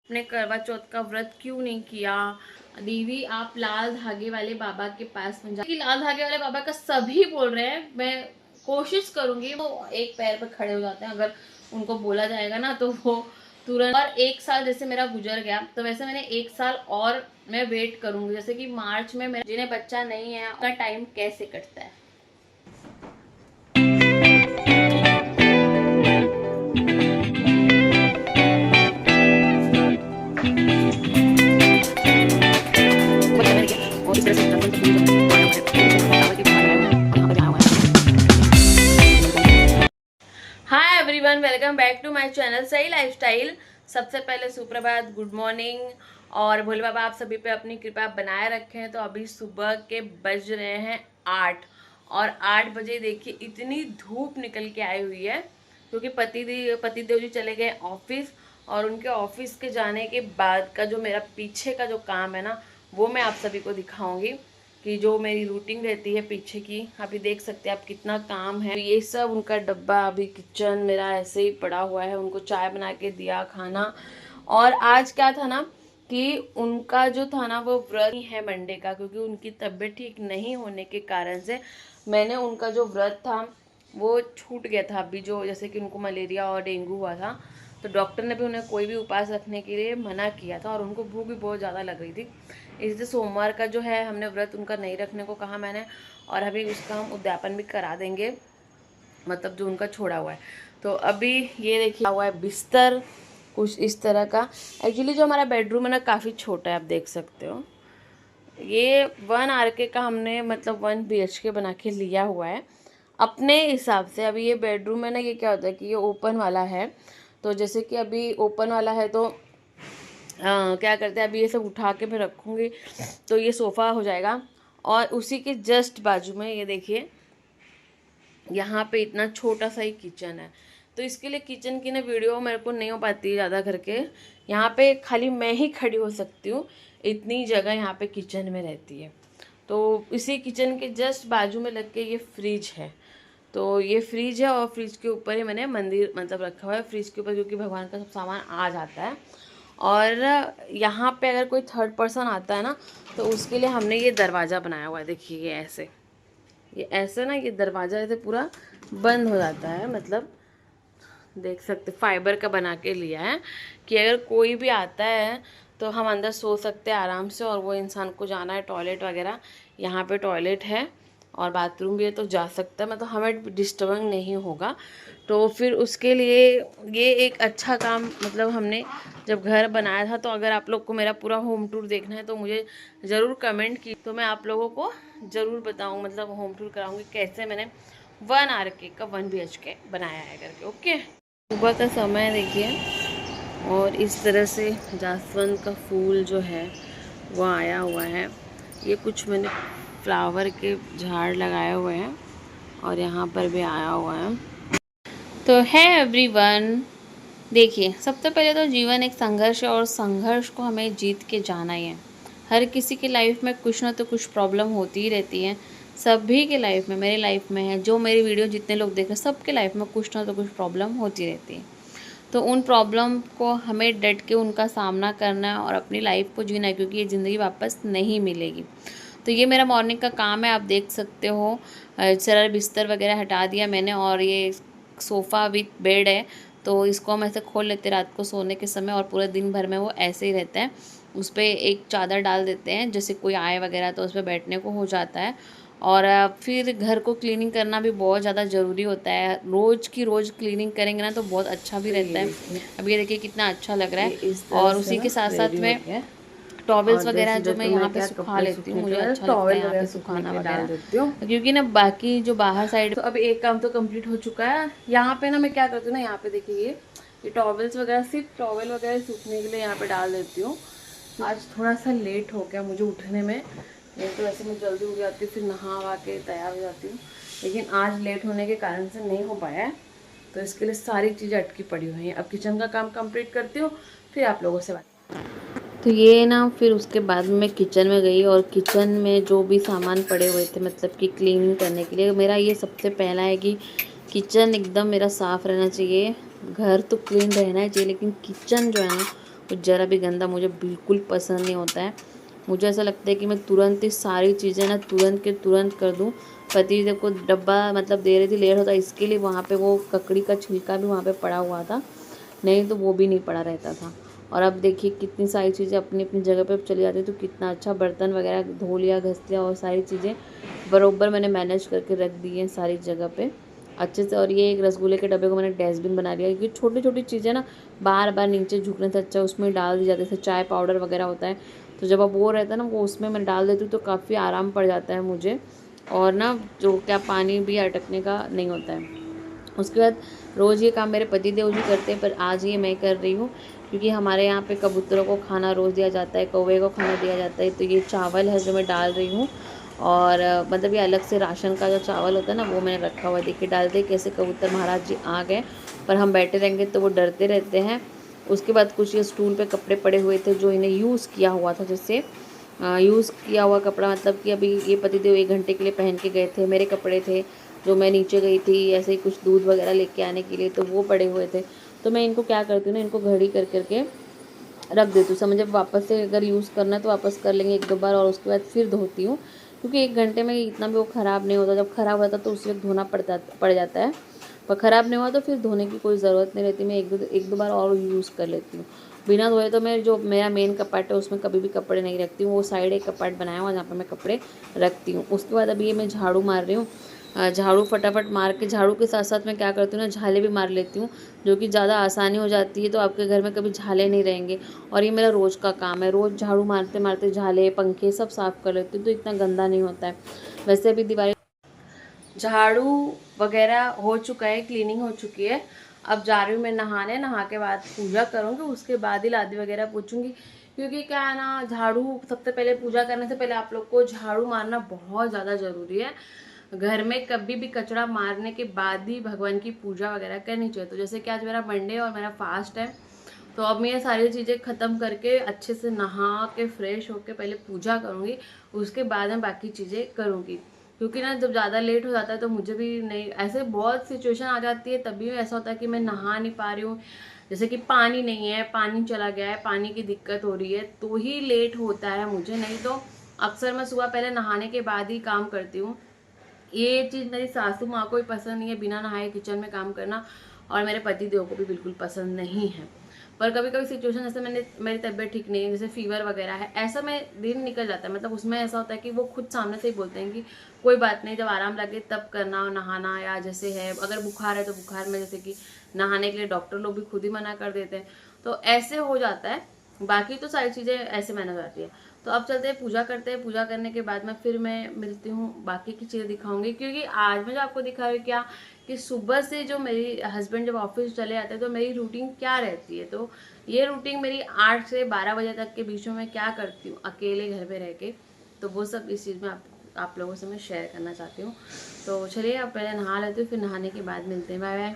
आपने करवा चौथ का व्रत क्यों नहीं किया? दीदी आप लाल धागे वाले बाबा के पास में जाए। लाल धागे वाले बाबा का सभी बोल रहे हैं, मैं कोशिश करूंगी। वो एक पैर पर खड़े हो जाते हैं, अगर उनको बोला जाएगा ना तो वो तुरंत। और एक साल जैसे मेरा गुजर गया, तो वैसे मैंने एक साल और मैं वेट करूंगी। जैसे कि मार्च में मेरा जिन्हें बच्चा नहीं है उनका टाइम कैसे कटता है। Hi everyone, welcome back to my channel Sahi lifestyle. सबसे पहले सुप्रभात, गुड मॉर्निंग। और भोले बाबा आप सभी पे अपनी कृपा बनाए रखें। तो अभी सुबह के बज रहे हैं 8 और 8 बजे देखिए इतनी धूप निकल के आई हुई है, क्योंकि पतिदेव जी चले गए ऑफिस। और उनके ऑफिस के जाने के बाद का जो मेरा पीछे का जो काम है ना, वो मैं आप सभी को दिखाऊंगी कि जो मेरी रूटीन रहती है पीछे की। अभी देख सकते हैं आप कितना काम है। ये सब उनका डब्बा, अभी किचन मेरा ऐसे ही पड़ा हुआ है। उनको चाय बना के दिया, खाना। और आज क्या था ना कि उनका जो था ना वो व्रत है मंडे का, क्योंकि उनकी तबीयत ठीक नहीं होने के कारण से मैंने उनका जो व्रत था वो छूट गया था। अभी जो जैसे कि उनको मलेरिया और डेंगू हुआ था, तो डॉक्टर ने भी उन्हें कोई भी उपवास रखने के लिए मना किया था। और उनको भूख भी बहुत ज़्यादा लग रही थी, इसलिए सोमवार का जो है हमने व्रत उनका नहीं रखने को कहा मैंने। और अभी उसका हम उद्यापन भी करा देंगे, मतलब जो उनका छोड़ा हुआ है। तो अभी ये देखिए हुआ है बिस्तर कुछ इस तरह का। एक्चुअली जो हमारा बेडरूम है ना काफ़ी छोटा है, आप देख सकते हो। ये 1 RK का हमने मतलब 1 BHK बना के लिया हुआ है अपने हिसाब से। अभी ये बेडरूम है ना, ये क्या होता है कि ये ओपन वाला है। तो जैसे कि अभी ओपन वाला है तो क्या करते हैं, अभी ये सब उठा के मैं रखूँगी तो ये सोफ़ा हो जाएगा। और उसी के जस्ट बाजू में ये देखिए यहाँ पे इतना छोटा सा ही किचन है। तो इसके लिए किचन की ना वीडियो मेरे को नहीं हो पाती है ज़्यादा करके। यहाँ पे खाली मैं ही खड़ी हो सकती हूँ, इतनी जगह यहाँ पे किचन में रहती है। तो इसी किचन के जस्ट बाजू में लग के ये फ्रिज है। तो ये फ्रिज है और फ्रिज के ऊपर ही मैंने मंदिर मतलब रखा हुआ है, फ्रिज के ऊपर, क्योंकि भगवान का सब सामान आ जाता है। और यहाँ पे अगर कोई थर्ड पर्सन आता है ना, तो उसके लिए हमने ये दरवाज़ा बनाया हुआ है। देखिए ये ऐसे ना, ये दरवाज़ा ऐसे पूरा बंद हो जाता है, मतलब देख सकते फाइबर का बना के लिया है कि अगर कोई भी आता है तो हम अंदर सो सकते हैं आराम से। और वो इंसान को जाना है टॉयलेट वगैरह, यहाँ पे टॉयलेट है और बाथरूम भी है, तो जा सकता है, मतलब हमें डिस्टर्बिंग नहीं होगा। तो फिर उसके लिए ये एक अच्छा काम, मतलब हमने जब घर बनाया था। तो अगर आप लोग को मेरा पूरा होम टूर देखना है तो मुझे ज़रूर कमेंट की, तो मैं आप लोगों को ज़रूर बताऊँ, मतलब होम टूर कराऊँगी कैसे मैंने 1 RK का 1 BHK बनाया है करके। ओके, सुबह का समय देखिए और इस तरह से जासवंत का फूल जो है वो आया हुआ है। ये कुछ मैंने फ्लावर के झाड़ लगाए हुए हैं और यहाँ पर भी आया हुआ है। तो है एवरीवन, देखिए सबसे पहले तो जीवन एक संघर्ष है और संघर्ष को हमें जीत के जाना ही है। हर किसी की लाइफ में कुछ ना तो कुछ प्रॉब्लम होती ही रहती है, सभी के लाइफ में, मेरे लाइफ में है, जो मेरी वीडियो जितने लोग देख रहे हैं सबके लाइफ में कुछ ना तो कुछ प्रॉब्लम होती रहती है। तो उन प्रॉब्लम को हमें डट के उनका सामना करना है और अपनी लाइफ को जीना है, क्योंकि ये ज़िंदगी वापस नहीं मिलेगी। तो ये मेरा मॉर्निंग का काम है, आप देख सकते हो। सारा बिस्तर वगैरह हटा दिया मैंने और ये सोफ़ा विथ बेड है, तो इसको हम ऐसे खोल लेते हैं रात को सोने के समय, और पूरे दिन भर में वो ऐसे ही रहता है। उस पर एक चादर डाल देते हैं, जैसे कोई आए वगैरह तो उस पर बैठने को हो जाता है। और फिर घर को क्लीनिंग करना भी बहुत ज़्यादा ज़रूरी होता है। रोज़ की रोज़ क्लीनिंग करेंगे ना तो बहुत अच्छा भी रहता है। अब ये देखिए कितना अच्छा लग रहा है। और उसी के साथ साथ में टॉवल्स वगैरह जो मैं यहाँ पे सुखा लेती हूँ, मुझे अच्छा लगता है यहाँ पे सुखाना वगैरह, क्योंकि ना बाकी जो बाहर साइड। तो अब एक काम तो कंप्लीट हो चुका है। यहाँ पे ना मैं क्या करती हूँ ना, यहाँ पे देखिए ये टॉवल्स वगैरह, सिर्फ टॉवल वगैरह सूखने के लिए यहाँ पे डाल देती हूँ। आज थोड़ा सा लेट हो गया मुझे उठने में, नहीं तो वैसे मैं जल्दी उठ जाती हूँ, फिर नहा वा के तैयार हो जाती हूँ। लेकिन आज लेट होने के कारण से नहीं हो पाया है, तो इसके लिए सारी चीज़ें अटकी पड़ी हुई हैं। अब किचन का काम कंप्लीट करती हूँ, फिर आप लोगों से बात। तो ये ना फिर उसके बाद मैं किचन में गई और किचन में जो भी सामान पड़े हुए थे, मतलब कि क्लीनिंग करने के लिए, मेरा ये सबसे पहला है कि किचन एकदम मेरा साफ़ रहना चाहिए। घर तो क्लीन रहना चाहिए, लेकिन किचन जो है ना तो ज़रा भी गंदा मुझे बिल्कुल पसंद नहीं होता है। मुझे ऐसा लगता है कि मैं तुरंत ही सारी चीज़ें ना तुरंत के तुरंत कर दूँ। पति देव को डब्बा मतलब दे रही थी, लेट होता इसके लिए वहाँ पे वो ककड़ी का छिलका भी वहाँ पे पड़ा हुआ था, नहीं तो वो भी नहीं पड़ा रहता था। और अब देखिए कितनी सारी चीज़ें अपनी अपनी जगह पे चली जाती है, तो कितना अच्छा बर्तन वगैरह धो लिया, घस लिया और सारी चीज़ें बरोबर मैंने मैनेज करके रख दी हैं सारी जगह पे अच्छे से। और ये एक रसगुल्ले के डब्बे को मैंने डस्टबिन बना लिया, क्योंकि छोटी छोटी चीज़ें ना बार बार नीचे झुकने से अच्छा उसमें डाल दी जाती है। जैसे चाय पाउडर वगैरह होता है, तो जब अब वो रहता है ना वो उसमें मैं डाल देती हूँ तो काफ़ी आराम पड़ जाता है मुझे, और ना जो क्या पानी भी अटकने का नहीं होता है। उसके बाद रोज़ ये काम मेरे पति देव जी करते हैं, पर आज ये मैं कर रही हूँ, क्योंकि हमारे यहाँ पे कबूतरों को खाना रोज़ दिया जाता है, कौवे को खाना दिया जाता है। तो ये चावल है जो मैं डाल रही हूँ, और मतलब ये अलग से राशन का जो चावल होता है ना वो मैंने रखा हुआ है। देखिए डालते कैसे कबूतर महाराज जी आ गए, पर हम बैठे रहेंगे तो वो डरते रहते हैं। उसके बाद कुछ ये स्टूल पे कपड़े पड़े हुए थे जो इन्हें यूज़ किया हुआ था, जैसे यूज़ किया हुआ कपड़ा, मतलब कि अभी ये पतिदेव 1 घंटे के लिए पहन के गए थे, मेरे कपड़े थे जो मैं नीचे गई थी ऐसे ही कुछ दूध वगैरह लेके आने के लिए, तो वो पड़े हुए थे। तो मैं इनको क्या करती हूँ ना, इनको घड़ी कर करके रख देती हूँ। समझ, वापस से अगर यूज़ करना है तो वापस कर लेंगे 1-2 बार, और उसके बाद फिर धोती हूँ, क्योंकि 1 घंटे में इतना भी वो ख़राब नहीं होता। जब ख़राब होता तो उस वक्त धोना पड़ जाता है, पर ख़राब नहीं हुआ तो फिर धोने की कोई ज़रूरत नहीं रहती। मैं 1-2 बार और यूज़ कर लेती हूँ। बिना धोए तो मैं जो मेरा मेन कपाट है उसमें कभी भी कपड़े नहीं रखती हूँ, वो साइड एक कपाट बनाया हुआ जहाँ पर मैं कपड़े रखती हूँ। उसके बाद अभी ये मैं झाड़ू मार रही हूँ। झाड़ू फटाफट मार के, झाड़ू के साथ साथ मैं क्या करती हूँ ना, झाले भी मार लेती हूँ, जो कि ज़्यादा आसानी हो जाती है। तो आपके घर में कभी झाले नहीं रहेंगे, और ये मेरा रोज़ का काम है। रोज़ झाड़ू मारते मारते झाले पंखे सब साफ़ कर लेती हूँ, तो इतना गंदा नहीं होता है। वैसे अभी दिवाली झाड़ू वगैरह हो चुका है, क्लीनिंग हो चुकी है। अब जा रही हूँ मैं नहाने, नहा के बाद पूजा करूँगी, उसके बाद ही लादी वगैरह पोछूंगी। क्योंकि क्या है ना, झाड़ू सबसे पहले, पूजा करने से पहले आप लोग को झाड़ू मारना बहुत ज़्यादा ज़रूरी है। घर में कभी भी कचरा मारने के बाद ही भगवान की पूजा वगैरह करनी चाहिए। तो जैसे कि आज मेरा मंडे और मेरा फास्ट है, तो अब मैं ये सारी चीज़ें ख़त्म करके अच्छे से नहा के फ्रेश होके पहले पूजा करूँगी, उसके बाद मैं बाकी चीज़ें करूँगी। क्योंकि ना जब ज़्यादा लेट हो जाता है तो मुझे भी नहीं, ऐसे बहुत सिचुएशन आ जाती है, तभी ऐसा होता है कि मैं नहा नहीं पा रही हूँ। जैसे कि पानी नहीं है, पानी चला गया है, पानी की दिक्कत हो रही है, तो ही लेट होता है मुझे, नहीं तो अक्सर मैं सुबह पहले नहाने के बाद ही काम करती हूँ। ये चीज़ मेरी सासू माँ को भी पसंद नहीं है, बिना नहाए किचन में काम करना, और मेरे पति देव को भी बिल्कुल पसंद नहीं है। पर कभी कभी सिचुएशन, जैसे मेरी तबीयत ठीक नहीं है, जैसे फीवर वगैरह है, ऐसा में दिन निकल जाता है। मतलब उसमें ऐसा होता है कि वो खुद सामने से ही बोलते हैं कि कोई बात नहीं, जब आराम लगे तब करना नहाना, या जैसे है अगर बुखार है तो बुखार में जैसे कि नहाने के लिए डॉक्टर लोग भी खुद ही मना कर देते हैं, तो ऐसे हो जाता है। बाकी तो सारी चीज़ें ऐसे मैनेज हो जाती है। तो अब चलते हैं, पूजा करते हैं। पूजा करने के बाद में फिर मैं मिलती हूँ, बाकी की चीज़ें दिखाऊंगी। क्योंकि आज मैं जो आपको दिखा रही हूँ क्या, कि सुबह से जो मेरी हस्बैंड जब ऑफिस चले जाते हैं तो मेरी रूटीन क्या रहती है। तो ये रूटीन मेरी 8 से 12 बजे तक के बीच में मैं क्या करती हूँ अकेले घर पे रह के, तो वो सब इस चीज़ में आप लोगों से मैं शेयर करना चाहती हूँ। तो चलिए अब पहले नहा लेती हूँ, फिर नहाने के बाद मिलते हैं। Bye bye.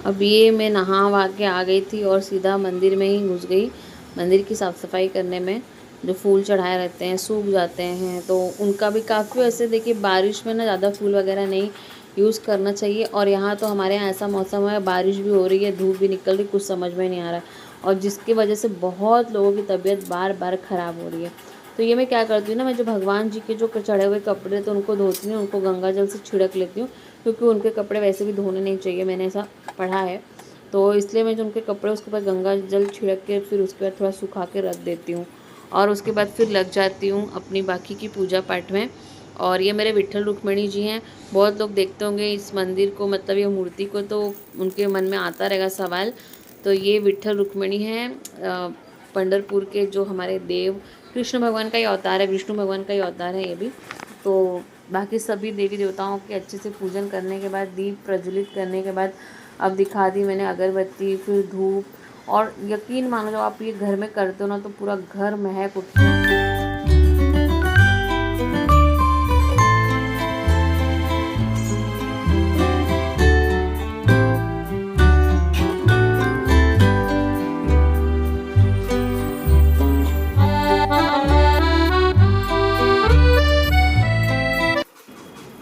अब ये मैं नहा वहा के आ गई थी और सीधा मंदिर में ही घुस गई। मंदिर की साफ़ सफाई करने में, जो फूल चढ़ाए रहते हैं सूख जाते हैं, तो उनका भी काफ़ी, वैसे देखिए बारिश में ना ज़्यादा फूल वगैरह नहीं यूज़ करना चाहिए। और यहाँ तो हमारे यहाँ ऐसा मौसम है, बारिश भी हो रही है, धूप भी निकल रही, कुछ समझ में नहीं आ रहा है, और जिसकी वजह से बहुत लोगों की तबीयत बार बार ख़राब हो रही है। तो ये मैं क्या करती हूँ ना, मैं जो भगवान जी के जो चढ़े हुए कपड़े तो उनको धोती हूँ, उनको गंगा जल से छिड़क लेती हूँ, क्योंकि उनके कपड़े वैसे भी धोने नहीं चाहिए, मैंने ऐसा पढ़ा है। तो इसलिए मैं जो उनके कपड़े उसके बाद गंगा जल छिड़क के फिर उसके बाद थोड़ा सुखा के रख देती हूँ, और उसके बाद फिर लग जाती हूँ अपनी बाकी की पूजा पाठ में। और ये मेरे विट्ठल रुक्मिणी जी हैं। बहुत लोग देखते होंगे इस मंदिर को, मतलब ये मूर्ति को, तो उनके मन में आता रहेगा सवाल। तो ये विट्ठल रुक्मिणी हैं, पंढरपुर के जो हमारे देव, कृष्ण भगवान का ही अवतार है, विष्णु भगवान का ही अवतार है ये भी। तो बाकी सभी देवी देवताओं के अच्छे से पूजन करने के बाद, दीप प्रज्वलित करने के बाद, अब दिखा दी मैंने अगरबत्ती, फिर धूप, और यकीन मानो जब आप ये घर में करते हो ना तो पूरा घर महक उठता है।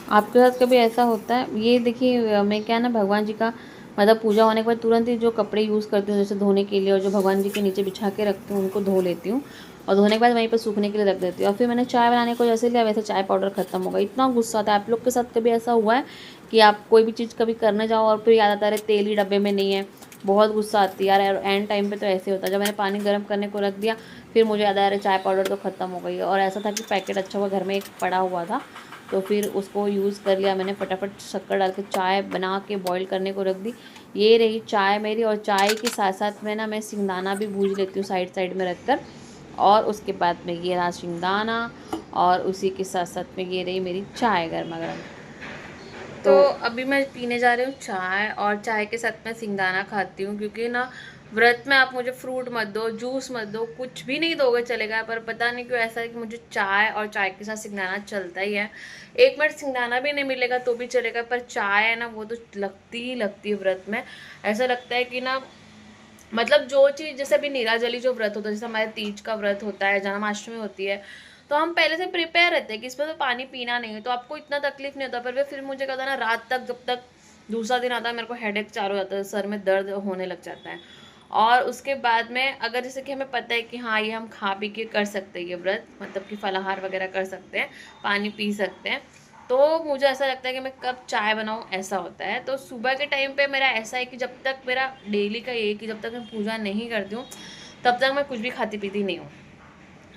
आपके साथ कभी ऐसा होता है? ये देखिए मैं क्या ना, भगवान जी का मतलब पूजा होने के बाद तुरंत ही जो कपड़े यूज़ करती हूँ जैसे धोने के लिए और जो भगवान जी के नीचे बिछा के रखती हूँ उनको धो लेती हूँ और धोने के बाद वहीं पर सूखने के लिए रख देती हूँ। और फिर मैंने चाय बनाने को जैसे लिया वैसे चाय पाउडर ख़त्म हो गया। इतना गुस्सा आता है। आप लोग के साथ कभी ऐसा हुआ है कि आप कोई भी चीज़ कभी करने जाओ और फिर याद आता है तेल ही डब्बे में नहीं है? बहुत गुस्सा आती है यार। एंड टाइम पे तो ऐसे होता है। जब मैंने पानी गर्म करने को रख दिया फिर मुझे याद आया चाय पाउडर तो ख़त्म हो गई है। और ऐसा था कि पैकेट अच्छा हुआ घर में एक पड़ा हुआ था तो फिर उसको यूज़ कर लिया मैंने। फटाफट शक्कर डाल के चाय बना के बॉईल करने को रख दी। ये रही चाय मेरी। और चाय के साथ साथ में ना मैं सिंगदाना भी भूज लेती हूँ साइड साइड में रख कर। और उसके बाद में ये रहा सिंगदाना और उसी के साथ साथ में ये रही मेरी चाय गर्मा गर्म। तो अभी मैं पीने जा रही हूँ चाय और चाय के साथ मैं सिंगदाना खाती हूँ क्योंकि ना व्रत में आप मुझे फ्रूट मत दो, जूस मत दो, कुछ भी नहीं दोगे चलेगा, पर पता नहीं क्यों ऐसा है कि मुझे चाय और चाय के साथ सिंगदाना चलता ही है। एक मिनट सिंगदाना भी नहीं मिलेगा तो भी चलेगा, पर चाय है ना वो तो लगती ही लगती है व्रत में। ऐसा लगता है कि ना मतलब जो चीज़ जैसे अभी नीराजली जो व्रत होता है, जैसे हमारे तीज का व्रत होता है, जन्माष्टमी होती है, तो हम पहले से प्रिपेयर रहते हैं कि इसमें तो पानी पीना नहीं है तो आपको इतना तकलीफ नहीं होता। पर फिर मुझे कहता है ना रात तक जब तक दूसरा दिन आता है मेरे को हेडेक चालू हो जाता है, सर में दर्द होने लग जाता है। और उसके बाद में अगर जैसे कि हमें पता है कि हाँ ये हम खा पी के कर सकते हैं ये व्रत, मतलब कि फलाहार वगैरह कर सकते हैं, पानी पी सकते हैं, तो मुझे ऐसा लगता है कि मैं कब चाय बनाऊँ ऐसा होता है। तो सुबह के टाइम पे मेरा ऐसा है कि जब तक मेरा डेली का ये कि जब तक मैं पूजा नहीं करती हूँ तब तक मैं कुछ भी खाती पीती नहीं हूँ।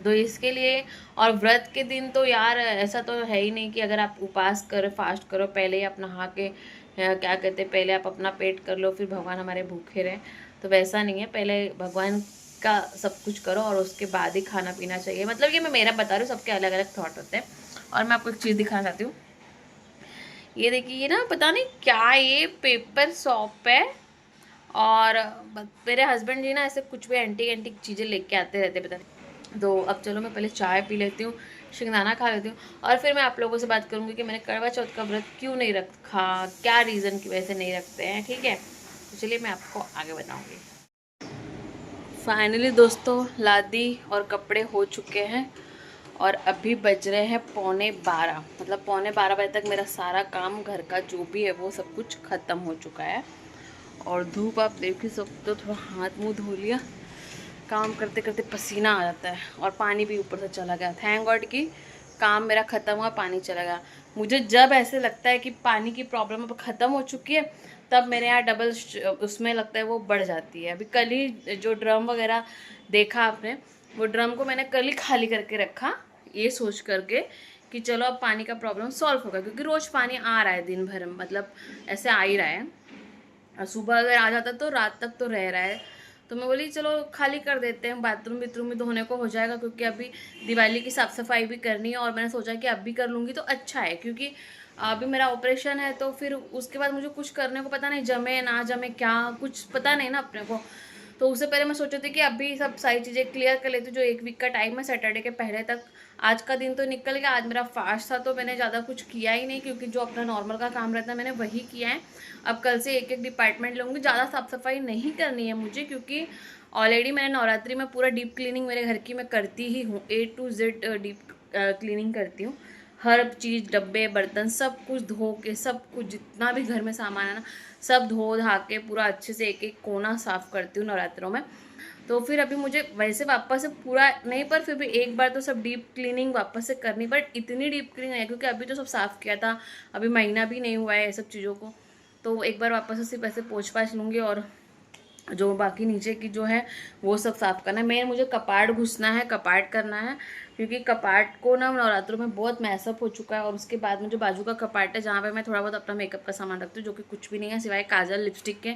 तो इसके लिए और व्रत के दिन तो यार ऐसा तो है ही नहीं कि अगर आप उपवास करो, फास्ट करो, पहले ही आप नहा के क्या कहते हैं पहले आप अपना पेट कर लो फिर भगवान हमारे भूखे रहें, तो वैसा नहीं है। पहले भगवान का सब कुछ करो और उसके बाद ही खाना पीना चाहिए। मतलब ये मैं मेरा बता रही हूँ, सबके अलग अलग थॉट होते हैं। और मैं आपको एक चीज़ दिखाना चाहती हूँ। ये देखिए ये ना पता नहीं क्या ये पेपर सॉप है। और मेरे हस्बैंड जी ना ऐसे कुछ भी एंटीक एंटीक चीज़ें लेके आते रहते पता नहीं। तो अब चलो मैं पहले चाय पी लेती हूँ, शिंगदाना खा लेती हूँ और फिर मैं आप लोगों से बात करूँगी कि मैंने करवा चौथ का व्रत क्यों नहीं रखा, क्या रीज़न की वजह से नहीं रखते हैं, ठीक है। तो चलिए मैं आपको आगे बताऊँगी। फाइनली दोस्तों लादी और कपड़े हो चुके हैं और अभी बज रहे हैं 11:15, मतलब 11:15 बजे तक मेरा सारा काम घर का जो भी है वो सब कुछ ख़त्म हो चुका है। और धूप आप देख ही सकते हो, थोड़ा हाथ मुंह धो लिया, काम करते करते पसीना आ जाता है और पानी भी ऊपर से चला गया। थैंक गॉड कि काम मेरा ख़त्म हुआ, पानी चला गया। मुझे जब ऐसे लगता है कि पानी की प्रॉब्लम अब ख़त्म हो चुकी है तब मेरे यहाँ डबल उसमें लगता है वो बढ़ जाती है। अभी कल ही जो ड्रम वगैरह देखा आपने, वो ड्रम को मैंने कल ही खाली करके रखा ये सोच करके कि चलो अब पानी का प्रॉब्लम सॉल्व होगा, क्योंकि रोज़ पानी आ रहा है दिन भर, मतलब ऐसे आ ही रहा है। और सुबह अगर आ जाता तो रात तक तो रह रहा है। तो मैं बोली चलो खाली कर देते हैं, बाथरूम बिथरूम भी धोने को हो जाएगा, क्योंकि अभी दिवाली की साफ़ सफाई भी करनी है। और मैंने सोचा कि अब भी कर लूँगी तो अच्छा है, क्योंकि अभी मेरा ऑपरेशन है तो फिर उसके बाद मुझे कुछ करने को पता नहीं जमे ना जमे, क्या कुछ पता नहीं ना अपने को। तो उससे पहले मैं सोची थी कि अभी सब सारी चीज़ें क्लियर कर लेती हूँ। जो एक वीक का टाइम है सैटरडे के पहले तक, आज का दिन तो निकल गया। आज मेरा फास्ट था तो मैंने ज़्यादा कुछ किया ही नहीं, क्योंकि जो अपना नॉर्मल का काम रहता है मैंने वही किया है। अब कल से एक एक डिपार्टमेंट लूँगी, ज़्यादा साफ़ सफाई नहीं करनी है मुझे, क्योंकि ऑलरेडी मैंने नवरात्रि में पूरा डीप क्लीनिंग मेरे घर की मैं करती ही हूँ, A to Z deep cleaning करती हूँ। हर चीज़ डब्बे बर्तन सब कुछ धो के, सब कुछ जितना भी घर में सामान है ना सब धो धा के पूरा अच्छे से एक एक कोना साफ़ करती हूँ नवरात्रों में। तो फिर अभी मुझे वैसे वापस से पूरा नहीं, पर फिर भी एक बार तो सब डीप क्लीनिंग वापस से करनी, बट इतनी डीप क्लीनिंग है क्योंकि अभी तो सब साफ़ किया था, अभी महीना भी नहीं हुआ है ये सब चीज़ों को। तो एक बार वापस से सिर्फ ऐसे पोंछ पाछ लूँगी और जो बाकी नीचे की जो है वो सब साफ़ करना है। मेन मुझे कपाट घुसना है, कपाट करना है, क्योंकि कपाट को ना नवरात्रों में बहुत मैसअप हो चुका है। और उसके बाद में जो बाजू का कपाट है जहाँ पे मैं थोड़ा बहुत अपना मेकअप का सामान रखती हूँ, जो कि कुछ भी नहीं है सिवाय काजल लिपस्टिक के,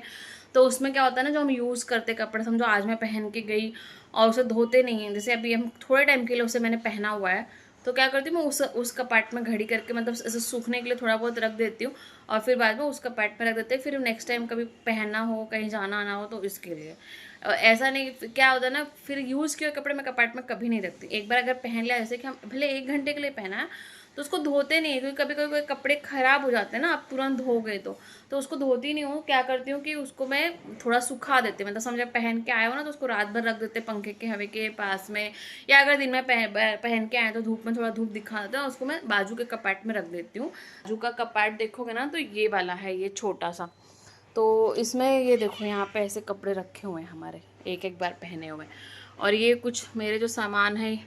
तो उसमें क्या होता है ना जो हम यूज़ करते कपड़े, समझो आज मैं पहन के गई और उसे धोते नहीं हैं, जैसे अभी हम थोड़े टाइम के लिए उसे मैंने पहना हुआ है, तो क्या करती हूँ मैं उस कपाट में घड़ी करके, मतलब ऐसे सूखने के लिए थोड़ा बहुत रख देती हूँ और फिर बाद में उस कपाट में रख देते हैं। फिर नेक्स्ट टाइम कभी पहनना हो, कहीं जाना आना हो तो इसके लिए। ऐसा नहीं क्या होता है ना, फिर यूज़ किए कपड़े मैं कपाट में कभी नहीं रखती। एक बार अगर पहन लिया, जैसे कि हम भले 1 घंटे के लिए पहना है तो उसको धोते नहीं है, क्योंकि कभी कभी कोई कपड़े ख़राब हो जाते हैं ना, आप तुरंत धो गए तो उसको धोती नहीं हूँ। क्या करती हूँ कि उसको मैं थोड़ा सुखा देती हूँ, मतलब समझे पहन के आए हो ना तो उसको रात भर रख देते पंखे के हवा के पास में, या अगर दिन में पहन के आए तो धूप में थोड़ा धूप दिखा देते हैं, उसको मैं बाजू के कपाट में रख देती हूँ। बाजू का कपाट देखोगे ना तो ये वाला है, ये छोटा सा, तो इसमें ये देखो यहाँ पे ऐसे कपड़े रखे हुए हैं हमारे, एक एक बार पहने हुए। और ये कुछ मेरे जो सामान है,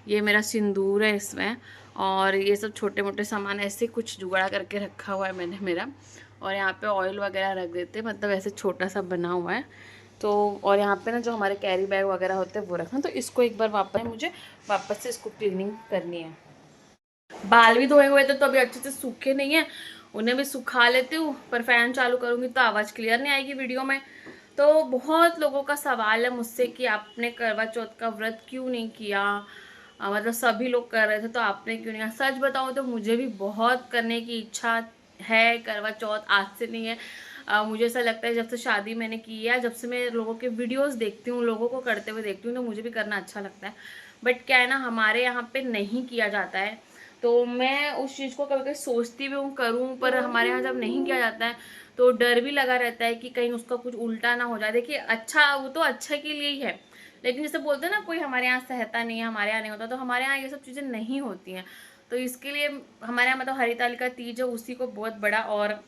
ये मेरा सिंदूर है इसमें, और ये सब छोटे मोटे सामान ऐसे कुछ जुगाड़ करके रखा हुआ है मैंने मेरा। और यहाँ पे ऑयल वगैरह रख देते हैं, मतलब ऐसे छोटा सा बना हुआ है। तो और यहाँ पे ना जो हमारे कैरी बैग वगैरह होते हैं वो रखना, तो इसको एक बार मुझे वापस से इसको क्लीनिंग करनी है। बाल भी धोए हुए थे तो अभी अच्छे से सूखे नहीं है, उन्हें भी सुखा लेती हूँ, पर फैन चालू करूँगी तो आवाज़ क्लियर नहीं आएगी वीडियो में। तो बहुत लोगों का सवाल है मुझसे कि आपने करवा चौथ का व्रत क्यों नहीं किया, मतलब सभी लोग कर रहे थे तो आपने क्यों नहीं किया। सच बताऊँ तो मुझे भी बहुत करने की इच्छा है करवा चौथ, आज से नहीं है। मुझे ऐसा लगता है जब से शादी मैंने की है, जब से मैं लोगों के वीडियोस देखती हूँ, लोगों को करते हुए देखती हूँ, तो मुझे भी करना अच्छा लगता है। बट क्या है ना, हमारे यहाँ पे नहीं किया जाता है, तो मैं उस चीज़ को कभी कभी सोचती भी हूँ करूँ, पर हमारे यहाँ जब नहीं किया जाता है तो डर भी लगा रहता है कि कहीं उसका कुछ उल्टा ना हो जाए। देखिए अच्छा, वो तो अच्छा के लिए ही है, लेकिन जैसे बोलते हैं ना कोई हमारे यहाँ सहता नहीं है, हमारे यहाँ नहीं होता, तो हमारे यहाँ ये सब चीज़ें नहीं होती हैं। तो इसके लिए हमारे यहाँ मतलब हरितालिका तीज है, उसी को बहुत बड़ा, और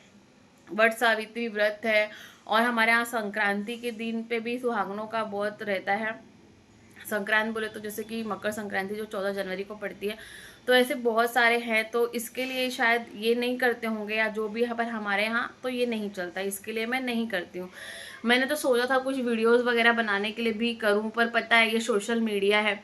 वट सावित्री व्रत है, और हमारे यहाँ संक्रांति के दिन पे भी सुहागनों का बहुत रहता है। संक्रांत बोले तो जैसे कि मकर संक्रांति जो 14 जनवरी को पड़ती है, तो ऐसे बहुत सारे हैं, तो इसके लिए शायद ये नहीं करते होंगे या जो भी है, पर हमारे यहाँ तो ये नहीं चलता, इसके लिए मैं नहीं करती हूँ। मैंने तो सोचा था कुछ वीडियोस वगैरह बनाने के लिए भी करूँ, पर पता है ये सोशल मीडिया है,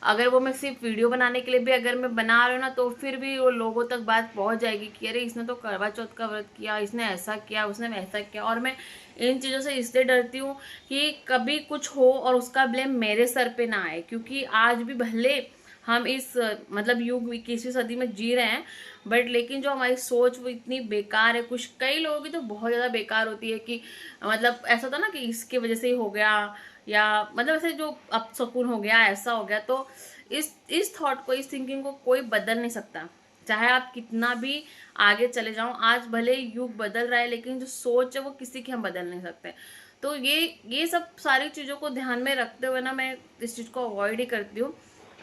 अगर वो मैं सिर्फ वीडियो बनाने के लिए भी अगर मैं बना रही हूँ ना, तो फिर भी वो लोगों तक बात पहुँच जाएगी कि अरे इसने तो करवा चौथ का व्रत किया, इसने ऐसा किया, उसने वैसा किया। और मैं इन चीज़ों से इसलिए डरती हूँ कि कभी कुछ हो और उसका ब्लेम मेरे सर पे ना आए, क्योंकि आज भी भले हम इस मतलब युग 21वीं सदी में जी रहे हैं, बट लेकिन जो हमारी सोच वो इतनी बेकार है। कुछ कई लोगों की तो बहुत ज़्यादा बेकार होती है कि मतलब ऐसा होता ना कि इसके वजह से ही हो गया, या मतलब ऐसे जो अपशकुन हो गया, ऐसा हो गया। तो इस थॉट को, इस थिंकिंग को कोई बदल नहीं सकता, चाहे आप कितना भी आगे चले जाओ। आज भले युग बदल रहा है, लेकिन जो सोच है वो किसी की हम बदल नहीं सकते। तो ये सब सारी चीज़ों को ध्यान में रखते हुए ना मैं इस चीज़ को अवॉइड ही करती हूँ।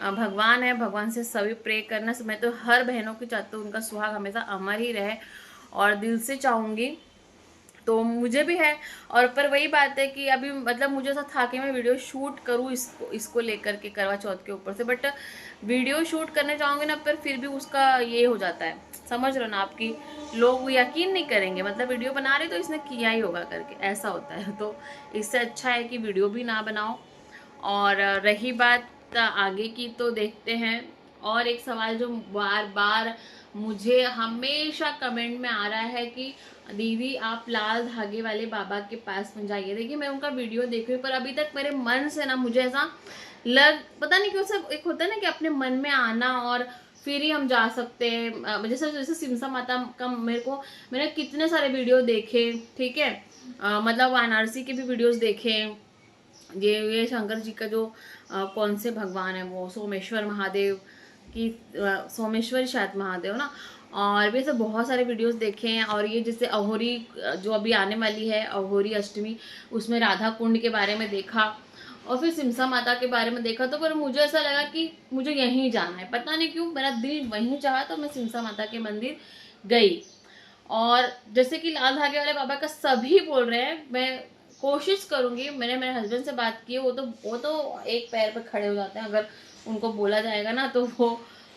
भगवान है, भगवान से सभी प्रे करना। मैं तो हर बहनों की चाहती हूँ उनका सुहाग हमेशा अमर ही रहे, और दिल से चाहूँगी, तो मुझे भी है। और पर वही बात है कि अभी मतलब मुझे ऐसा था कि मैं वीडियो शूट करूँ इसको लेकर के करवा चौथ के ऊपर से, बट वीडियो शूट करने जाऊँगी ना, पर फिर भी उसका ये हो जाता है, समझ लो ना आपकी, लोग यकीन नहीं करेंगे, मतलब वीडियो बना रहे तो इसने किया ही होगा करके, ऐसा होता है। तो इससे अच्छा है कि वीडियो भी ना बनाओ। और रही बात आगे की, तो देखते हैं। और एक सवाल जो बार बार मुझे हमेशा कमेंट में आ रहा है कि दीदी आप लाल धागे वाले बाबा के पास में जाइए। देखिए मैं उनका वीडियो देख रही हूँ, पर अभी तक मेरे मन से ना मुझे ऐसा पता नहीं क्यों, सब एक होता है ना कि अपने मन में आना और फिर ही हम जा सकते हैं। जैसे जैसे सिमसा माता का मैंने कितने सारे वीडियो देखे, ठीक है, मतलब वाराणसी के भी वीडियोस देखे। ये शंकर जी का जो कौन से भगवान है वो सोमेश्वर महादेव की, सोमेश्वर शायद महादेव ना, और भी ऐसे बहुत सारे वीडियोस देखे हैं। और ये जैसे अहोरी जो अभी आने वाली है, अहोरी अष्टमी, उसमें राधा कुंड के बारे में देखा, और फिर सिमसा माता के बारे में देखा। तो पर मुझे ऐसा लगा कि मुझे यहीं जाना है, पता नहीं क्यों मेरा दिल वहीं चाहा, तो मैं सिमसा माता के मंदिर गई। और जैसे कि लाल धागे वाले बाबा का सभी बोल रहे हैं, मैं कोशिश करूंगी। मैंने मेरे हस्बैंड से बात की, वो तो एक पैर पर खड़े हो जाते हैं अगर उनको बोला जाएगा ना, तो वो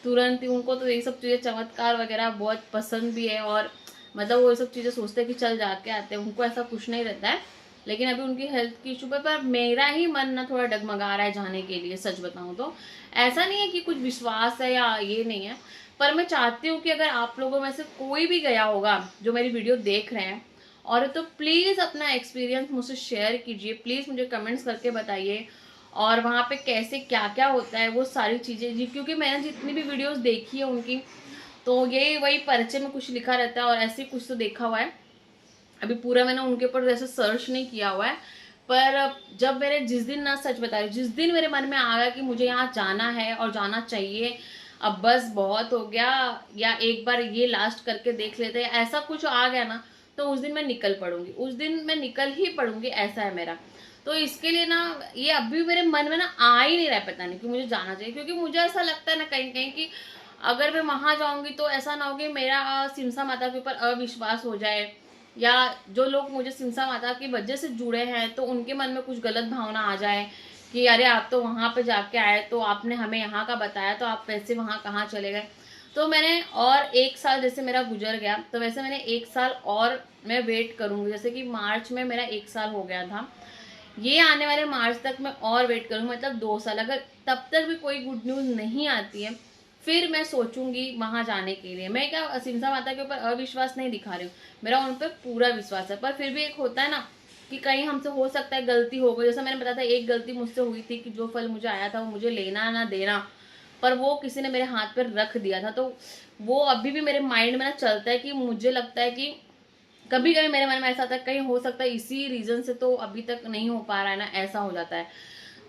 तुरंत ही, उनको तो ये सब चीज़ें चमत्कार वगैरह बहुत पसंद भी है, और मतलब वो ये सब चीज़ें सोचते हैं कि चल जाके आते हैं, उनको ऐसा कुछ नहीं रहता है। लेकिन अभी उनकी हेल्थ की इशू पर मेरा ही मन ना थोड़ा डगमगा रहा है जाने के लिए, सच बताऊं तो। ऐसा नहीं है कि कुछ विश्वास है या ये नहीं है, पर मैं चाहती हूँ कि अगर आप लोगों में से कोई भी गया होगा जो मेरी वीडियो देख रहे हैं, और तो प्लीज़ अपना एक्सपीरियंस मुझसे शेयर कीजिए, प्लीज़ मुझे कमेंट्स करके बताइए, और वहाँ पे कैसे क्या क्या होता है वो सारी चीज़ें जी, क्योंकि मैंने जितनी भी वीडियोस देखी है उनकी, तो ये वही परिचय में कुछ लिखा रहता है और ऐसे कुछ तो देखा हुआ है। अभी पूरा मैंने उनके ऊपर जैसे सर्च नहीं किया हुआ है, पर जब मेरे जिस दिन, ना सच बता रही, जिस दिन मेरे मन में आ गया कि मुझे यहाँ जाना है और जाना चाहिए, अब बस बहुत हो गया, या एक बार ये लास्ट करके देख लेते हैं, ऐसा कुछ आ गया ना, तो उस दिन मैं निकल पड़ूंगी, उस दिन मैं निकल ही पड़ूंगी, ऐसा है मेरा। तो इसके लिए ना ये अभी मेरे मन में ना आ ही नहीं रहा है, पता नहीं कि मुझे जाना चाहिए, क्योंकि मुझे ऐसा लगता है ना कहीं कहीं कि अगर मैं वहां जाऊंगी तो ऐसा ना हो कि मेरा सिमसा माता के ऊपर अविश्वास हो जाए, या जो लोग मुझे सिमसा माता की वजह से जुड़े हैं तो उनके मन में कुछ गलत भावना आ जाए कि अरे आप तो वहाँ पे जाके आए, तो आपने हमें यहाँ का बताया, तो आप वैसे वहाँ कहाँ चले गए। तो मैंने और 1 साल जैसे मेरा गुजर गया, तो वैसे मैंने 1 साल और मैं वेट करूँगी। जैसे कि मार्च में मेरा 1 साल हो गया था, ये आने वाले मार्च तक मैं और वेट करूँगी, मतलब 2 साल। अगर तब तक भी कोई गुड न्यूज़ नहीं आती है फिर मैं सोचूंगी वहां जाने के लिए। मैं क्या सिमसा माता के ऊपर अविश्वास नहीं दिखा रही हूँ, मेरा उन पर पूरा विश्वास है। पर फिर भी एक होता है ना कि कहीं हमसे हो सकता है गलती हो गई। जैसा मैंने बताया था, एक गलती मुझसे हुई थी कि जो फल मुझे आया था वो मुझे लेना ना देना, पर वो किसी ने मेरे हाथ पर रख दिया था। तो वो अभी भी मेरे माइंड में ना चलता है कि मुझे लगता है कि कभी कभी मेरे मन में ऐसा आता है कहीं हो सकता है इसी रीजन से तो अभी तक नहीं हो पा रहा है ना, ऐसा हो जाता है।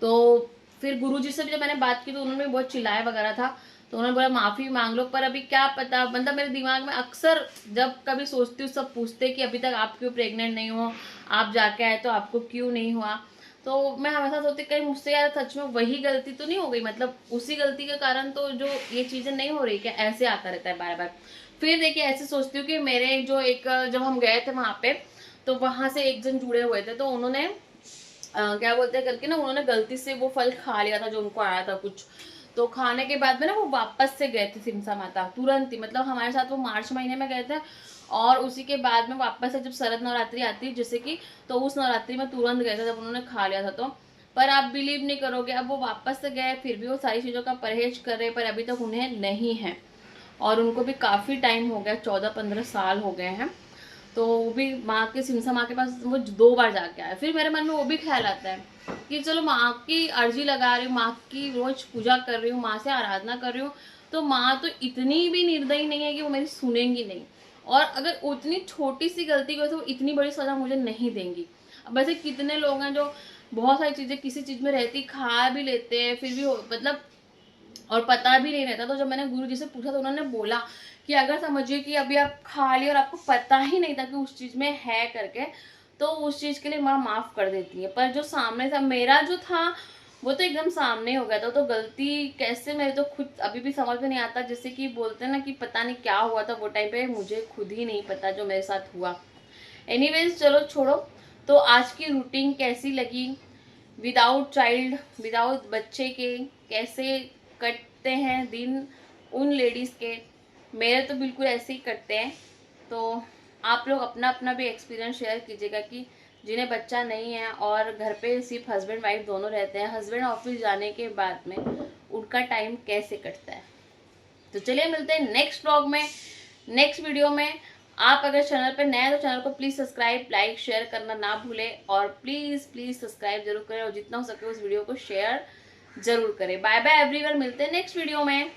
तो फिर गुरुजी से भी जब मैंने बात की तो उन्होंने भी बहुत चिल्लाया वगैरह था, तो उन्होंने बोला माफी मांग लो। पर अभी क्या पता, मतलब मेरे दिमाग में अक्सर जब कभी सोचती हूँ, सब पूछते कि अभी तक आप क्यों प्रेग्नेंट नहीं हो, आप जाके आए तो आपको क्यों नहीं हुआ। तो मैं हमेशा सोचती कहीं मुझसे यार सच में वही गलती तो नहीं हो गई, मतलब उसी गलती के कारण तो जो ये चीजें नहीं हो रही, क्या ऐसे आता रहता है बार बार। फिर देखिए ऐसे सोचती हूँ कि मेरे जो एक जब हम गए थे वहां पे, तो वहां से एक जन जुड़े हुए थे, तो उन्होंने क्या बोलते हैं करके ना, उन्होंने गलती से वो फल खा लिया था जो उनको आया था कुछ। तो खाने के बाद में ना वो वापस से गए थे सिमसा माता तुरंत ही, मतलब हमारे साथ वो मार्च महीने में गए थे, और उसी के बाद में वापस से जब शरद नवरात्रि आती है जैसे कि, तो उस नवरात्रि में तुरंत गए थे जब उन्होंने खा लिया था। तो पर आप बिलीव नहीं करोगे, अब वो वापस से गए फिर भी वो सारी चीज़ों का परहेज कर रहे, पर अभी तक उन्हें नहीं है। और उनको भी काफ़ी टाइम हो गया, 14-15 साल हो गए हैं। तो वो भी माँ के सिमसा माँ के पास वो 2 बार जाके आया। फिर मेरे मन में वो भी ख्याल आता है कि चलो माँ की अर्जी लगा रही हूँ, माँ की रोज पूजा कर रही हूँ, माँ से आराधना कर रही हूँ, तो माँ तो इतनी भी निर्दयी नहीं है कि वो मेरी सुनेंगी नहीं। और अगर उतनी छोटी सी गलती की वजह से वो इतनी बड़ी सजा मुझे नहीं देंगी। अब वैसे कितने लोग हैं जो बहुत सारी चीजें किसी चीज में रहती खा भी लेते हैं फिर भी मतलब और पता भी नहीं रहता। तो जब मैंने गुरु जी से पूछा तो उन्होंने बोला कि अगर समझिए कि अभी आप खा लिया और आपको पता ही नहीं था कि उस चीज में है करके, तो उस चीज के लिए माँ माफ कर देती है। पर जो सामने था, मेरा जो था वो तो एकदम सामने हो गया था। तो गलती कैसे, मेरे तो खुद अभी भी समझ में नहीं आता। जैसे कि बोलते हैं ना कि पता नहीं क्या हुआ था वो टाइम पे, मुझे खुद ही नहीं पता जो मेरे साथ हुआ। एनीवेज चलो छोड़ो। तो आज की रूटीन कैसी लगी, विदाउट चाइल्ड, विदाउट बच्चे के कैसे कटते हैं दिन उन लेडीज़ के, मेरे तो बिल्कुल ऐसे ही कटते हैं। तो आप लोग अपना अपना भी एक्सपीरियंस शेयर कीजिएगा कि जिन्हें बच्चा नहीं है और घर पे सिर्फ हस्बैंड वाइफ दोनों रहते हैं, हस्बैंड ऑफिस जाने के बाद में उनका टाइम कैसे कटता है। तो चलिए मिलते हैं नेक्स्ट व्लॉग में, नेक्स्ट वीडियो में। आप अगर चैनल पर नए हैं तो चैनल को प्लीज़ सब्सक्राइब, लाइक, शेयर करना ना भूलें, और प्लीज़ प्लीज़ सब्सक्राइब जरूर करें, और जितना हो सके उस वीडियो को शेयर जरूर करें। बाय बाय एवरीवन, मिलते हैं नेक्स्ट वीडियो में।